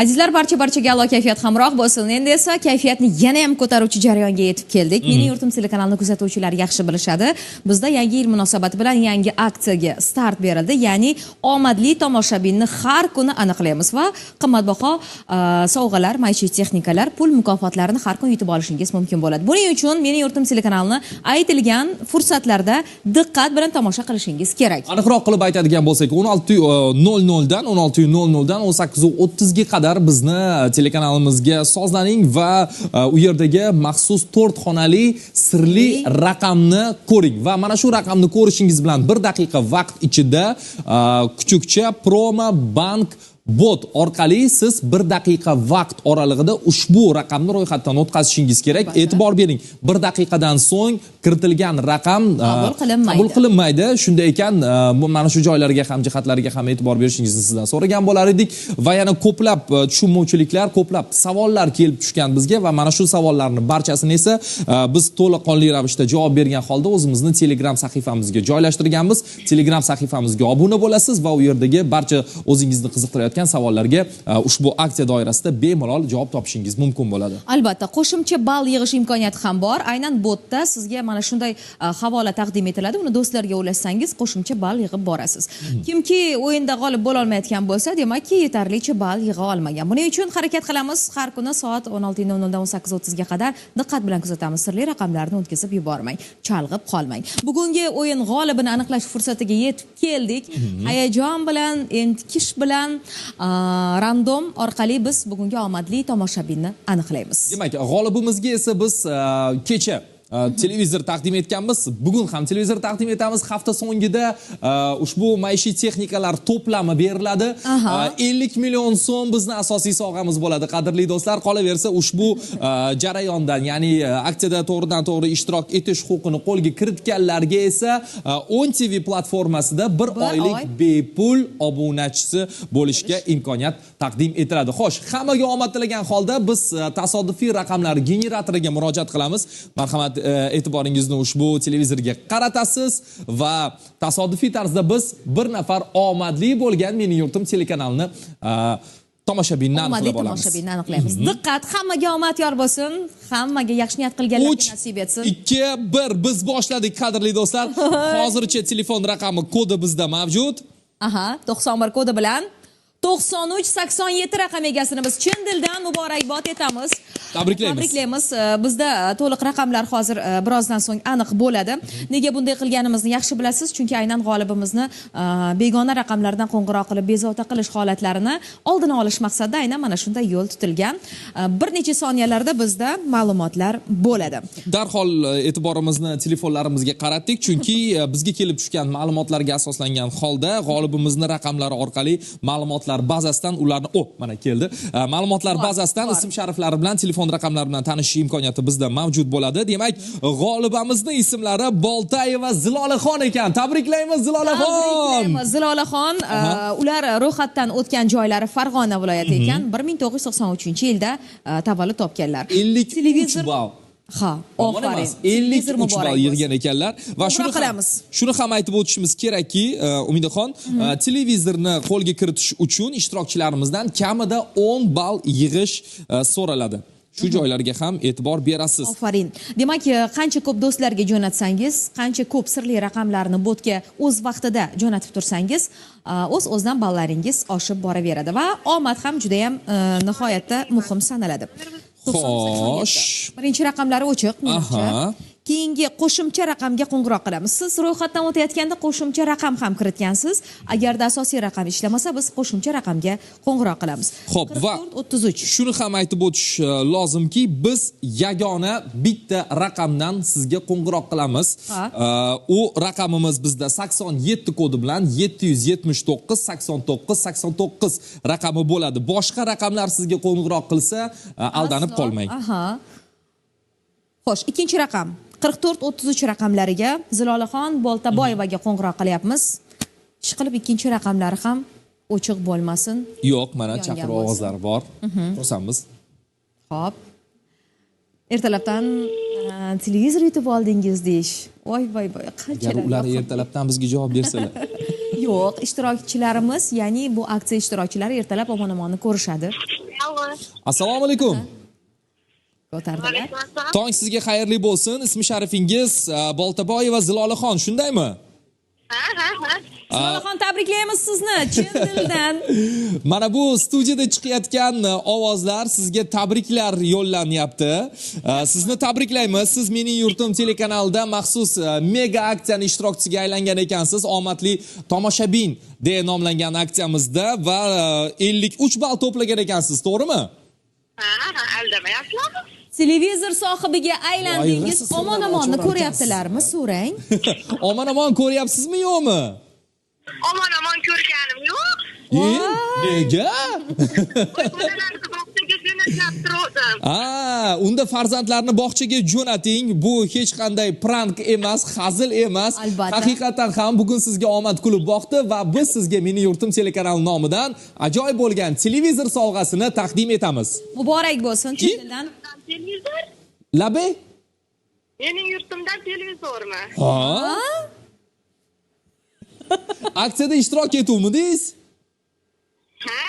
Azizlar, barchaga a'lo kayfiyat hamroh bo'lsin. Endi esa kayfiyatni yana ham ko'taruvchi jarayonga yetib keldik. Mening yurtim telekanalini kuzatuvchilar yaxshi bilishadi. Bizda yangi yil munosabati bilan yangi aksiyaga start berildi. Ya'ni omadli tomoshabinni har kuni aniqlaymiz va qimmatbaho sovg'alar, maishiy texnikalar, pul mukofotlarini har kun yutib olishingiz mumkin bo'ladi. Buning uchun Mening yurtim telekanalini aytilgan fursatlarda diqqat bilan tomosha qilishingiz kerak. Aniqroq qilib aytadigan bo'lsak, 16:00 dan 18:30 ga qadar bizni telekanalimizga sozlaning va u yerdagi maxsus 4 xonali sirli raqamni ko'ring va mana shu raqamni ko'rishingiz bilan 1 daqiqa vaqt ichida kuchukcha Promo Bank bot orqali siz 1 daqiqa vaqt oralig'ida ushbu raqamni ro'yxatdan o'tkazishingiz kerak. E'tibor bering, 1 daqiqadan so'ng kiritilgan raqam qabul qilinmaydi. Shunday ekan, mana shu joylarga ham, jihatlariga ham e'tibor berishingizni sizdan so'ragan bo'lar edik va yana ko'plab tushunmovchiliklar, ko'plab savollar kelib tushgan bizga va mana shu savollarni barchasini esa biz to'laqonli ravishda javob bergan holda o'zimizni Telegram sahifamizga joylashtirganmiz. Telegram sahifamizga obuna bo'lasiz va u yerdagi barcha o'zingizni qiziqtirayotgan savollarga ushbu aksiya doirasida bemalol javob topishingiz mumkin bo'ladi. Albatta, qo'shimcha ball yig'ish imkoniyati ham bor. Aynan botda sizga mana shunday havola taqdim etiladi. Uni do'stlarga ulashsangiz, qo'shimcha ball yig'ib borasiz. Kimki o'yinda g'olib bo'la olmayotgan bo'lsa, demakki yetarlicha ball yig'a olmagan. Buning uchun harakat qilamiz. Har kuni soat 16:00 dan 18:30 ga qadar diqqat bilan kuzatamiz. Sirli raqamlarni o'tkazib yubormang, chalg'ib qolmang. Bugungi o'yin g'olibini aniqlash fursatiga yetib keldik. Hayajon bilan, entikish bilan random orqali biz bugungi omadli tomoshabinni aniqlaymiz. Demak, g'olibimizga esa biz kecha televizor taqdim etganmiz. Bugun ham televizor taqdim etamiz. Hafta so'ngida ushbu maishiy texnikalar to'plami beriladi. 50 million so'm bizni asosiy sovg'amiz bo'ladi, qadrli do'stlar. Qolaversa, ushbu jarayondan, ya'ni aksiyada to'g'ridan-to'g'ri ishtirok etish huquqini qo'lga kiritganlarga esa ONTV platformasida 1 oylik bepul obunachisi bo'lishga imkoniyat taqdim etiladi. Xo'sh, hammaga omad tilagan holda biz tasodifiy raqamlar generatoriga murojaat qilamiz. Marhamat, e'tiboringizni ushbu televizorga qaratasiz va tasodifiy tarzda biz bir nafar omadli bo'lgan Mening yurtim telekanalini tomoshabinni aniqlaymiz. Diqqat, hammaga omad yor bo'lsin, hammaga yaxshi niyat qilganlarga nasib etsin. 3, 2, 1 biz boshladik, qadrli do'stlar. Hozircha telefon raqami kodi bizda mavjud. 91 kodi bilan 9387 raqam egasini biz chin dildan muborakbod etamiz. Tabriklaymiz. Bizda to'liq raqamlar hozir birozdan so'ng aniq bo'ladi. Nega bunday qilganimizni yaxshi bilasiz, chunki aynan g'olibimizni begona raqamlardan qo'ng'iroq qilib bezovta qilish holatlarini oldini olish maqsadida aynan mana shunday yo'l tutilgan. Bir necha soniyalarda bizda ma'lumotlar bo'ladi. Darhol e'tiborimizni telefonlarimizga qaratdik, chunki bizga kelib tushgan ma'lumotlarga asoslangan holda g'olibimizni raqamlari orqali ma'lumotlar bazasidan ularni mana keldi. Ma'lumotlar bazasidan ism shariflari bilan, telefon raqamlari bilan tanishish imkoniyati bizda mavjud bo'ladi. Demak, g'olibamizning ismlari Boltayeva Zilolaxon ekan. Tabriklaymiz Zilolaxon. Zilolaxon, ular ro'yxatdan o'tgan joylari Farg'ona viloyati ekan. 1993-yilda tavallud topganlar. 53 ball. Ofarin. 53 ball yig'gan ekanlar va shuni ham aytib o'tishimiz kerakki, Umidaxon, televizorni qo'lga kiritish uchun ishtirokchilarimizdan kamida 10 ball yig'ish so'raladi. Shu joylarga ham e'tibor berasiz. Ofarin. Demak, qancha ko'p do'stlarga jo'natsangiz, qancha ko'p sirli raqamlarni botga o'z vaqtida jo'natib tursangiz, o'z-o'zidan ballaringiz oshib boraveradi va omad ham juda ham nihoyatda muhim sanaladi. Xo'sh. Birinchi raqamlari o'chiq, menimcha. Keyingi qo'shimcha raqamga qo'ng'iroq qilamiz. Siz ro'yxatdan o'tayotganda qo'shimcha raqam ham kiritgansiz. Agarda asosiy raqam ishlamasa, biz qo'shimcha raqamga qo'ng'iroq qilamiz. Xo'p, va 33. Shuni ham aytib o'tish lozimki, biz yagona bitta raqamdan sizga qo'ng'iroq qilamiz. U raqamimiz bizda 87 kodi bilan 779 89 89 raqami bo'ladi. Boshqa raqamlar sizga qo'ng'iroq qilsa, aldanib qolmang. Xo'sh, ikkinchi raqam 44-33 raqamlariga Zilolaxon Boltaboyevaga qo'ng'iroq qilyapmiz. Ishqilib ikkinchi raqamlari ham o'chiq bo'lmasin. Yo'q, mana chaqiruv ovozlari bor. Xursandmiz. Xo'p. Ertalabdan televizor yutib oldingiz deyish. Voy, qanchalar. Ular ertalabdan bizga javob bersalar. Yo'q, ishtirokchilarimiz, ya'ni bu aksiya ishtirokchilari ertalab omon-omonni ko'rishadi. Assalomu alaykum. Ko'tardilar. Alaykum assalom. Tong sizga xayrli bo'lsin. Ismi sharifingiz Boltaboyeva Zilolaxon, shundaymi? Ha. Ziloxon, tabriklaymiz sizni chin dildan. Mana bu studiyada chiqayotgan ovozlar sizga tabriklar yo'llanyapti. Sizni tabriklaymiz. Siz Mening yurtim telekanalida maxsus mega aksiyani ishtirokchisiga aylangan ekansiz. Omadli tomoshabin deya nomlangan aksiyamizda va 53 ball to'plagan ekansiz, to'g'rimi? Ha, aldamayapsizmi? Televizor sohibiga aylandingiz. Voy, Omon-omonni ko'ryaptilarmi? So'rang. Omon-omon ko'ryapsizmi yo'qmi? Omon ko'rganim yo'q. Nega? Bolalarni bog'chaga jo'natlab turdim. Unda farzandlarni bog'chaga jo'nating. Bu hech qanday prank emas, hazil emas. Albatta. Haqiqatan ham bugun sizga omad kulib boqdi va biz sizga Mening yurtim telekanali nomidan ajoyib bo'lgan televizor sovg'asini taqdim etamiz. Muborak bo'lsin chin dildan. Televizor? Labe? Mening yurtimdan televizormi? Ha? Aksiyada ishtirok etuvmidingiz? Ha,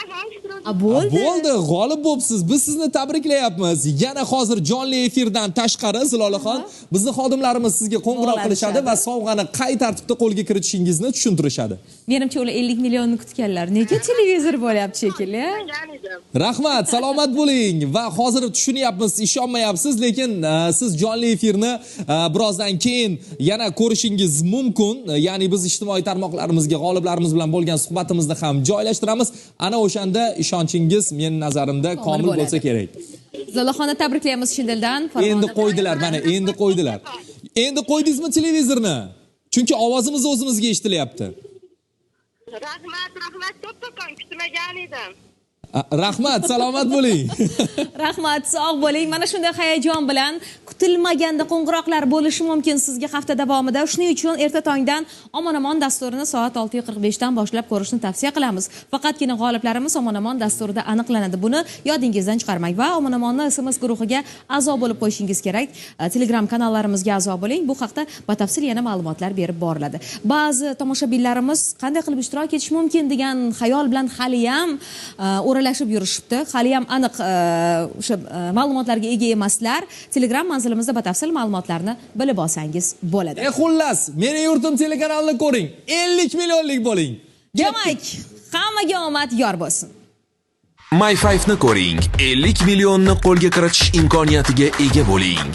Bo'ldi. Bo'ldi, g'olib bo'libsiz. Biz sizni tabriklayapmiz. Yana hozir jonli efirdan tashqari Zilolaxon, bizni xodimlarimiz sizga qo'ng'iroq qilishadi va sovg'ani qay tartibda qo'lga kiritishingizni tushuntirishadi. Menimcha ular 50 millionni kutganlar. Nega televizor bo'lyapti shekilli? Rahmat, salomat bo'ling va hozir tushunyapmiz, ishonmayapsiz, lekin siz jonli efirni birozdan keyin yana ko'rishingiz mumkin. Ya'ni biz ijtimoiy tarmoqlarimizga g'oliblarimiz bilan bo'lgan suhbatimizni ham joylashtiramiz. Ana o'shanda ishonchingiz men nazarimda komil bo'lsa kerak. Ziloxonni tabriklaymiz chin dildan. Endi qo'ydilar, mana endi qo'ydilar. Endi qo'ydingizmi televizorni? Chunki ovozimiz o'zimizga eshitilyapti. Rahmat, to'pto'kon kutmagan edim. Rahmat, salomat bo'ling. Rahmat, sog' bo'ling. Mana shunday hayajon bilan kutilmaganda qo'ng'iroqlar bo'lishi mumkin sizga hafta davomida. Shuning uchun erta tongdan Omon-omon dasturini soat 6:45 dan boshlab ko'rishni tavsiya qilamiz. Faqatgina g'oliblarimiz Omon-omon dasturida aniqlanadi. Buni yodingizdan chiqarmang va Omon-omonni SMS guruhiga a'zo bo'lib qo'yishingiz kerak. Telegram kanallarimizga a'zo bo'ling. Bu haqda batafsil yana ma'lumotlar berib boriladi. Ba'zi tomoshabinlarimiz qanday qilib ishtirok etish mumkin degan xayol bilan hali ham o'ralashib yurishibdi. Hali ham aniq o'sha ma'lumotlarga ega emaslar. Telegram manzilimizda batafsil ma'lumotlarni bilib olsangiz bo'ladi. Xullas, Mening yurtim telekanalini ko'ring. 50 millionlik bo'ling. Demak, hammaga omad yor bo'lsin. My5 ni ko'ring. 50 millionni qo'lga kiritish imkoniyatiga ega bo'ling.